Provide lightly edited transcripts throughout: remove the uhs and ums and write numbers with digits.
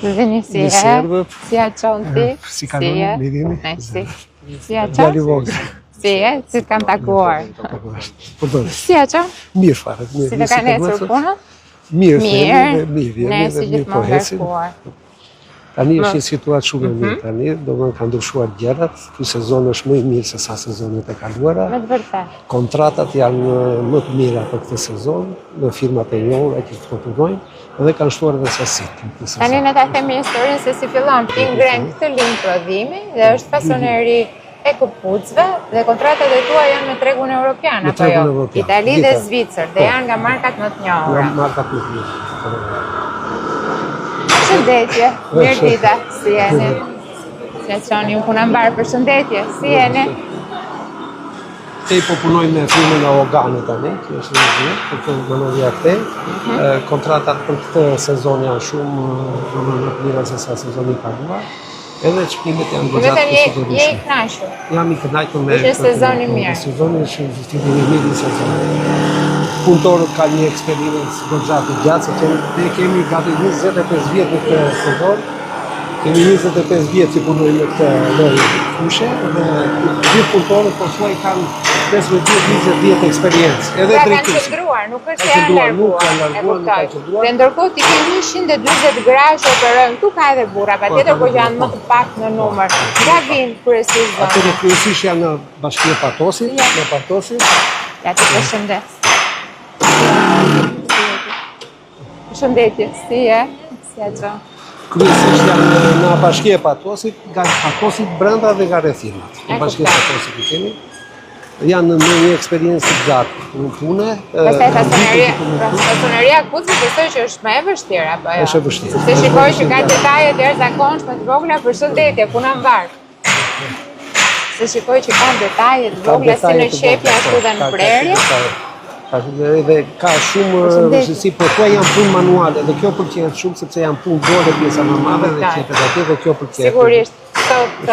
Vini si a qonti? Si kaloni, mirimi? Si a qon? Si të kanë takuar? Si a qon? Mirë fare. Si të kanë ecur punën? Mirë. Ne si gjithmonë ngarkuar. Tani është një situatë shumë e mirë tani, domethënë kanë ndryshuar gjërat. Ky sezon është më i mirë se sa sezonet e kaluara. Me të vërtetë. Kontratat janë më të mira për këtë sezon, në firmat e njohura që të punojnë dhe kanë shtuar edhe sasitë. Tani ne ta themi historinë se si fillon ngren këtë linjë prodhimi dhe është fasoneri e këpucëve dhe kontratat e tua janë me tregun evropian apo jo? Itali dhe Zvicër dhe janë nga markat më të njohura. Nga markat më të njohura. Përshëndetje, mirë dita, si jeni? Si e qoni, unë puna mbarë, përshëndetje, si jeni? Po punoj me firmën e Ogani tani, që është një gjithë, për të mënovja këte. Kontratat për këtë sezon janë shumë më të mira se sa sezoni kaluar. Edhe çmimet janë goxhat të sigurisht. Je i kënaqur? Jam i kënaqur me është sezoni mirë. Sezoni është fillimi i mirë i sezonit. Punëtorët kanë një eksperiencë goxhat të gjatë, sepse ne kemi gati 25 vjet në këtë sezon. Kemi 25 vjet që punojmë në këtë lloj fushë dhe gjithë punëtorët pothuaj kanë 15-20 vjet eksperiencë. Edhe drejtuesi. Kanë qëndruar, nuk është se janë larguar. Dhe ndërkohë ti ke 140 gra që operojnë, këtu ka edhe burra, patjetër po që janë më të pak në numër. Nga vinë kryesisht zonë? Atyre kryesisht janë në bashkia Patosit, në Patosit. Ja të përshëndes. Përshëndetje, si e? Si e që? Kryesisht janë në bashkia Patosit, nga Patosit brenda dhe nga rrethinat. Në bashkia Patosit i kemi. Janë në një eksperiencë të gjatë në punë. Pastaj fasoneria këpucëve besoj që është më e vështirë apo jo? Është e vështirë. Se shikoj që ka detaje të jashtëzakonshme të vogla, përshëndetje, puna mbar. Se shikoj që ka detaje të vogla si në qepje ashtu dhe në prerje. Dhe ka shumë vështirësi, por këto janë punë manuale dhe kjo pëlqen shumë sepse janë punë dore pjesa më madhe dhe qepet atje dhe kjo pëlqen. Sigurisht, sot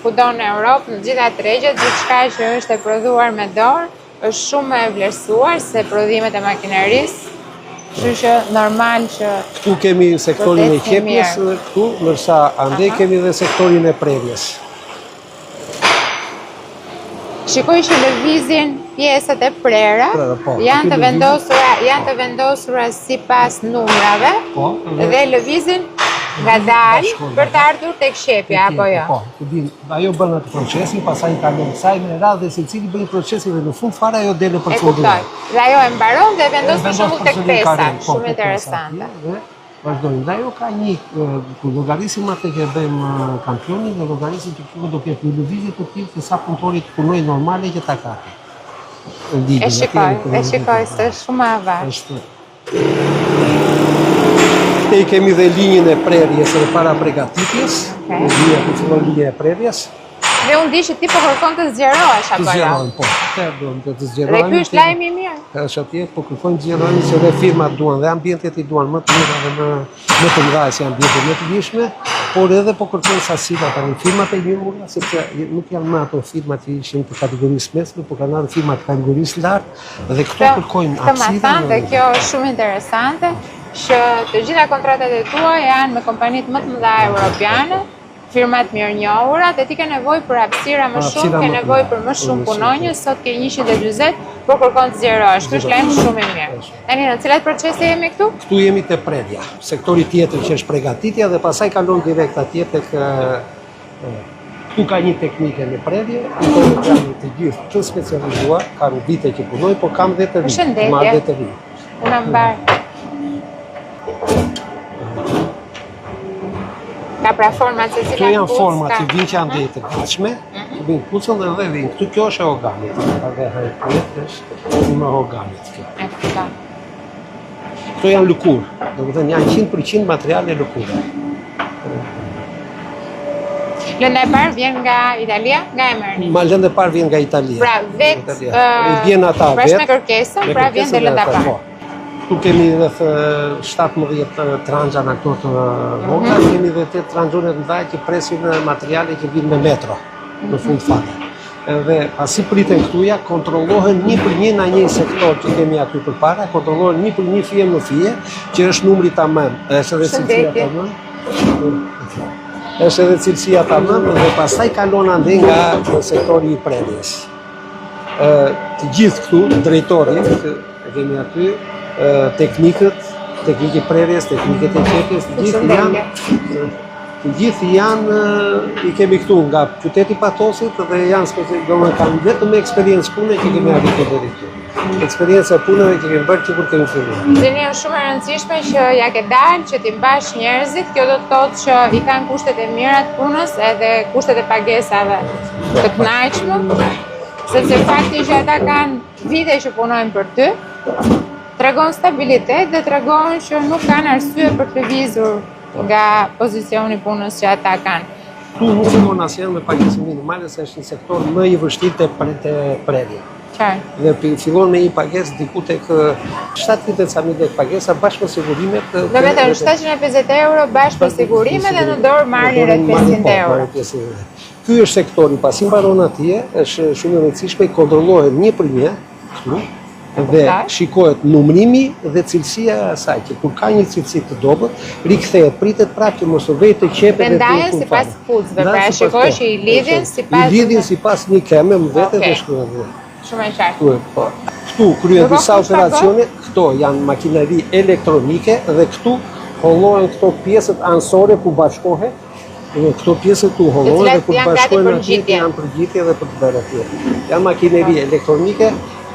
kudo në Europë, në gjitha tregjet, gjithçka që është e prodhuar me dorë, është shumë e vlerësuar se prodhimet e makinerisë, kështu që normal që këtu kemi sektorin e qepjes këtu, ndërsa ande kemi dhe sektorin e prerjes. Shikoj që lëvizin pjesët e prera janë të vendosura sipas numrave dhe lëvizin nga dalë për të ardhur tek qepja apo jo? Po, ajo bën atë procesin, pastaj kalon kësaj me radhë dhe secili bën procesin dhe në fund fare ajo del në përfundim. Dhe ajo e mbaron dhe vendos për shembull tek pesa, shumë interesante. Vazhdojmë. Dhe ajo ka një, kur llogarisim atë që bëjmë kampionin, dhe llogarisim që kjo do të jetë një lëvizje të tillë se sa punëtori të punojnë normale që ta kapin. E shikoj, se është shumë avash. Te i kemi dhe linjën e prerjes e para pregatitjes, linja ku fillon linja e prerjes. Dhe unë di që ti po kërkon të zgjerohesh apo jo? Të zgjerohem, po. Të zgjerohem. Dhe ky është lajmi i mirë. Është atje, po kërkojmë të zgjerohemi se dhe firmat duan dhe ambientet i duan më të mira dhe më të mëdha si ambientet më të lishme, por edhe po kërkojmë sasitë tani firmat e njohura, sepse nuk janë më ato firmat që ishin të kategorisë mesme, por kanë ardhur firma të kategorisë lartë dhe këto kërkojmë aksitë. Dhe kjo është shumë interesante që të gjitha kontratat e tua janë me kompanitë më të mëdha europiane, firmat mirë njohura, dhe ti ke nevojë për hapësira më shumë, ke nevojë për më shumë punonjës, sot ke 140, por kërkon të zgjerohesh. Ky është lajm shumë i mirë. Tani në cilat procese jemi këtu? Këtu jemi te prerja, sektori tjetër që është përgatitja dhe pastaj kalon direkt atje tek këtu ka një teknike në prerje, punëtorët janë të gjithë të specializuar, kanë vite që punojnë, por kam dhe të rinj. Marrë dhe të rinj. Puna mbar. Ka pra format se cilat këto janë format që vinë që janë dhe të gatshme, që vinë kucën dhe vinë. Këtu kjo është e organit, dhe hajt është me organit. Këto janë lëkurë, do të thënë janë 100% materiale lëkurë. Lënda e parë vjen nga Italia, nga e merrni? Lënda e parë vjen nga Italia. Pra vetë, vjen ata bashkë me kërkesën, pra vjen dhe lënda e parë. Tu kemi rreth 17 tranxha në këto të vogla, kemi dhe 8 tranxhone të mëdha që presin materiale që vinë me metro në fund fare. Dhe pasi priten këtuja, kontrollohen një për një në një sektor që kemi aty përpara, kontrollohen një për një fije në fije, që është numri tamam. Është edhe cilësia tamam. Është edhe cilësia tamam dhe pastaj kalon ande nga sektori i predjes. Të gjithë këtu, drejtori, e kemi aty, teknikët i predjes, teknikët e qepjes, të gjithë janë, i kemi këtu nga qyteti Patosit dhe janë kanë vetëm me eksperiencë pune që kemi arritur deri këtu. Eksperiencë e punëve që kemi bërë që kur kemi filluar. Zënia është shumë e rëndësishme që ja ke dalë, që ti mbash njerëzit, kjo do të thotë që i kanë kushtet e mira të punës edhe kushtet e pagesave të kënaqshme, sepse fakti që ata kanë vite që punojnë për ty, tregon stabilitet dhe tregon që nuk kanë arsye për të lëvizur nga pozicioni punës që ata kanë. Tu nuk fillon asnjëherë me pagesë minimale, se është një sektor më i vështirë te predja. Dhe fillon me një pagesë diku tek 70.000 lekë pagesa bashkë me sigurimet. Do me thënë 750 euro bashkë me sigurime dhe në dorë marrni rreth 500 euro. Ky është sektori, pasi mbaron atje, është shumë e rëndësishme, kontrollohet një për një këtu dhe shikohet numrimi dhe cilësia e asaj, që kur ka një cilësi të dobët, rikthehet, pritet prapë që mos u vejë të qepet dhe të ndahen sipas fucëve, pra shikoj që i lidhin sipas një keme më vete dhe shkruan. Shumë e qartë. Këtu kryen disa operacione, këto janë makineri elektronike dhe këtu hollohen këto pjesët ansore ku bashkohet. Këto pjesët tu hollohen dhe ku bashkohen atje janë përgjithje dhe për të bërë atje. Janë makineri elektronike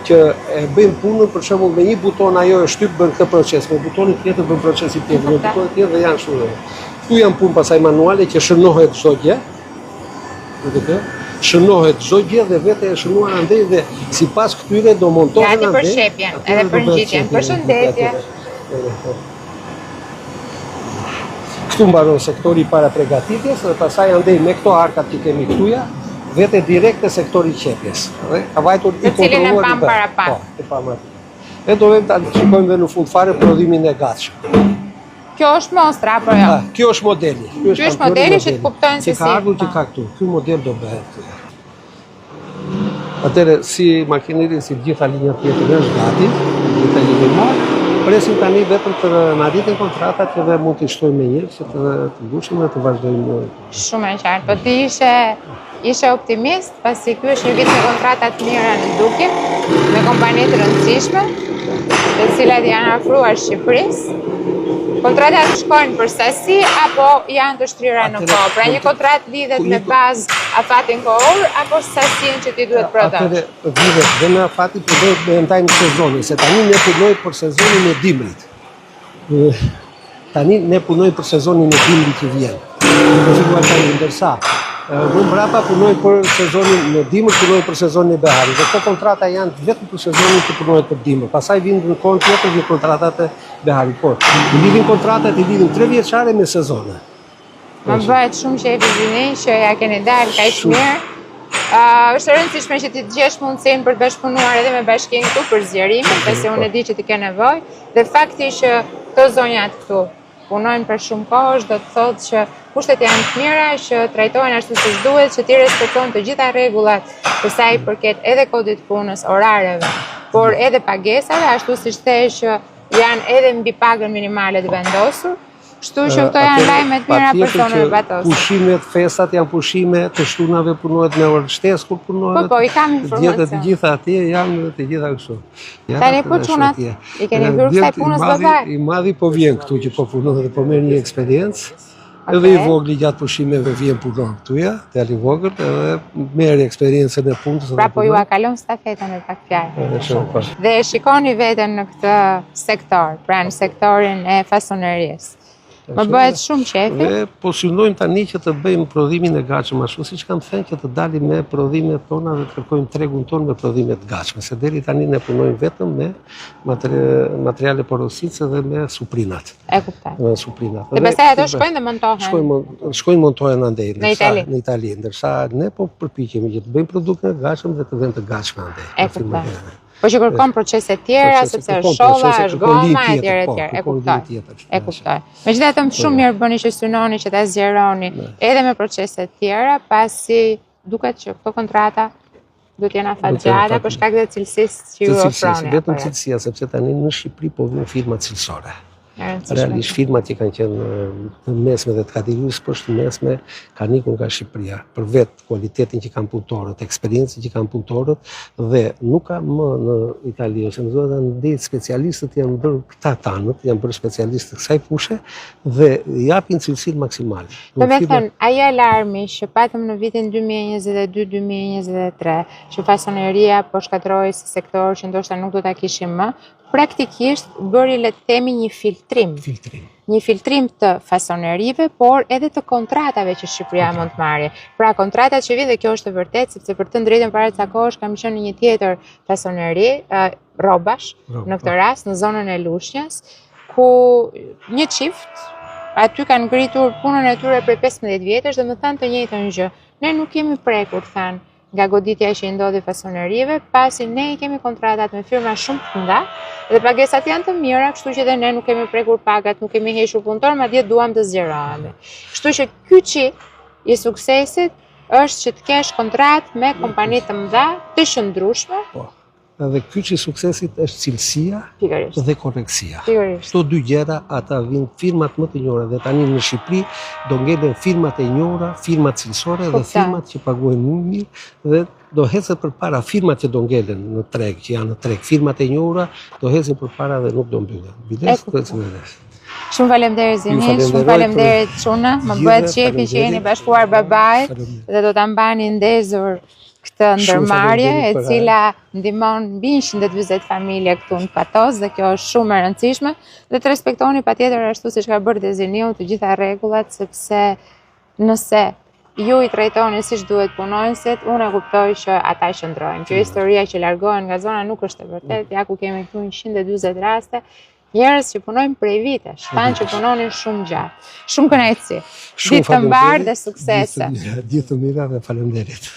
që e bëjnë punën për shembull me një buton ajo e shtyp bën këtë proces, me butonin tjetër bën procesin tjetër, me butonin tjetër dhe janë shumë. Këtu janë punë pasaj manuale që shënohet çdo gjë. Shënohet çdo gjë dhe vetë e shënuar andej dhe sipas këtyre do montohen andej. Gati për shepjen, edhe për ngjitjen. Përshëndetje. Këtu mbaron sektori para përgatitjes dhe pastaj andej me këto arkat që kemi këtuja, vete direkt te sektori i qepjes. Ka vajtur i kontrolluar. Cilin e pam para pak. Po, e pam aty. Ne do ta shikojmë dhe në fund fare prodhimin e gatshëm. Kjo është mostra apo jo? Kjo është modeli. Ky është modeli që të kuptojnë se si. Ka ardhur që ka këtu. Ky model do bëhet. Atëherë si makineri si gjitha linjat tjetër është gati, gjitha linjat. Presim tani vetëm të na arritin kontratat që dhe mund të shtojmë me njëherë që të mbushim dhe të vazhdojmë. Shumë e qartë. Po ti ishe optimist, pasi ky është një vit me kontrata të mira në Duke, me kompani të rëndësishme, të cilat janë ofruar Shqipërisë. Kontratat shkojnë për sasi apo janë të shtrira në kohë? Pra një kontratë lidhet me bazë afatin kohor apo sasin që ti duhet prodhosh? Atëre lidhet dhe me afatin përdohet me ndajnë sezonin, se tani ne punoj për sezonin e dimrit. Tani ne punoj për sezonin e dimrit që vjen. Ndërsa më mbrapa punoj për sezonin në dimër, punoj për sezonin e beharit. Dhe këto kontrata janë vetëm për sezonin që punohet për dimër. Pastaj vinë në kohën tjetër në kontratat e beharit. Por, i lidhin kontratat, i lidhin 3 vjeçare me sezone. Më bëhet shumë që e vizini që ja keni dalë kaq mirë. Është e rëndësishme që ti të gjesh mundësinë për të bashkëpunuar edhe me bashkinë këtu për zgjerimin, pasi unë e di që ti ke nevojë. Dhe fakti që këto zonjat këtu punojnë për shumë kohë, do të thotë që kushtet janë të mira, që trajtohen ashtu siç duhet, që ti respekton të gjitha rregullat për sa i përket edhe kodit punës, orareve, por edhe pagesave, ashtu siç thësh që janë edhe mbi pagën minimale të vendosur. Kështu që këto janë lajme të mira për zonën e Patosit. Pushimet, festat janë pushime, të shtunave punohet me orë shtesë kur punohet. Po, i kam informacion. Të gjitha atje janë të gjitha kështu. Tani po çunat, i keni hyrë kësaj punës babar. I madhi po vjen këtu që po punon dhe po merr një eksperiencë. Edhe i vogli gjatë pushimeve vjen punon këtuja, djali i vogël, edhe merr eksperiencën e punës. Pra po ju a kalon stafetën me pak fjalë. Dhe shikoni veten në këtë sektor, pra në sektorin e fasonerisë. Më bëhet shumë qefi. Ne po synojmë tani që të bëjmë prodhimin e gatshëm ashtu siç kam thënë që të dalim me prodhimet tona dhe të kërkojmë tregun ton me prodhime të gatshme. Se deri tani ne punojmë vetëm me materiale porosice dhe me suprinat. E kuptoj. Me suprinat. Dhe pastaj ato shkojnë dhe montohen. Shkojnë montohen andej në Itali, ndërsa ne po përpiqemi që të bëjmë produkte të gatshëm dhe të vënë të gatshme andej. E kuptoj. Po që kërkon procese tjera, sepse është sholla, është goma, etj. E kuptoj. E kuptoj. Megjithatë shumë mirë bëni që synoni që ta zgjeroni edhe me procese tjera, pasi duket që këto kontrata do të jenë afatgjata për shkak të cilësisë që ju ofroni. Vetëm cilësia, sepse tani në Shqipëri po vijnë firma cilësore. Realisht firmat që kanë qenë të mesme dhe të kategorisë poshtë mesme kanë ikur nga Shqipëria, për vetë kualitetin që kanë punëtorët, eksperiencën që kanë punëtorët dhe nuk ka më në Itali ose në zonë ndej specialistët janë bërë këta tanët, janë bërë specialistë të kësaj fushë dhe japin cilësinë maksimale. Do me thënë, ajo alarmi që patëm në vitin 2022-2023, që fasoneria po shkatroi si sektor që ndoshta nuk do ta kishim më, praktikisht bëri le të themi një filtrim. Një filtrim të fasonerive, por edhe të kontratave që Shqipëria mund të marrë. Pra kontratat që vjen dhe kjo është e vërtetë, sepse për të drejtën para ca kohësh kam qenë në një tjetër fasoneri, rrobash, në këtë rast në zonën e Lushnjës, ku një çift aty kanë ngritur punën e tyre prej 15 vjetësh dhe më thanë të njëjtën gjë. Ne nuk kemi prekur, thanë, nga goditja që i ndodhi fasonerive, pasi ne i kemi kontratat me firma shumë të mëdha dhe pagesat janë të mira, kështu që dhe ne nuk kemi prekur pagat, nuk kemi hequr punëtor, madje duam të zgjerohemi. Kështu që ky çik i suksesit është që të kesh kontrat me kompani të mëdha, të qëndrueshme. Edhe ky që suksesit është cilësia dhe korrektësia. Këto dy gjëra ata vinë firmat më të njohura dhe tani në Shqipëri do ngelen firmat e njohura, firmat cilësore dhe firmat që paguajnë më mirë dhe do hecet përpara firmat që do ngelen në treg, që janë në treg, firmat e njohura do hecin përpara dhe nuk do mbyllen. Biles kërcen vetes. Shumë faleminderit Zini, shumë faleminderit Çuna, më bëhet qefi që jeni bashkuar babait dhe do ta mbani ndezur këtë ndërmarrje e cila ndihmon mbi 120 familje këtu në Patos dhe kjo është shumë e rëndësishme dhe të respektoni patjetër ashtu siç ka bërë Deziniu të gjitha rregullat sepse nëse ju i trajtoni siç duhet punonësit, unë e kuptoj që ata qëndrojnë. Kjo historia që largohen nga zona nuk është e vërtetë, ja ku kemi këtu 140 raste. Njerëz që punojnë prej vitesh, tanë që punonin shumë gjatë. Shumë kënaqësi. Ditë të mbarë dhe suksese. Ditë të mira dhe faleminderit.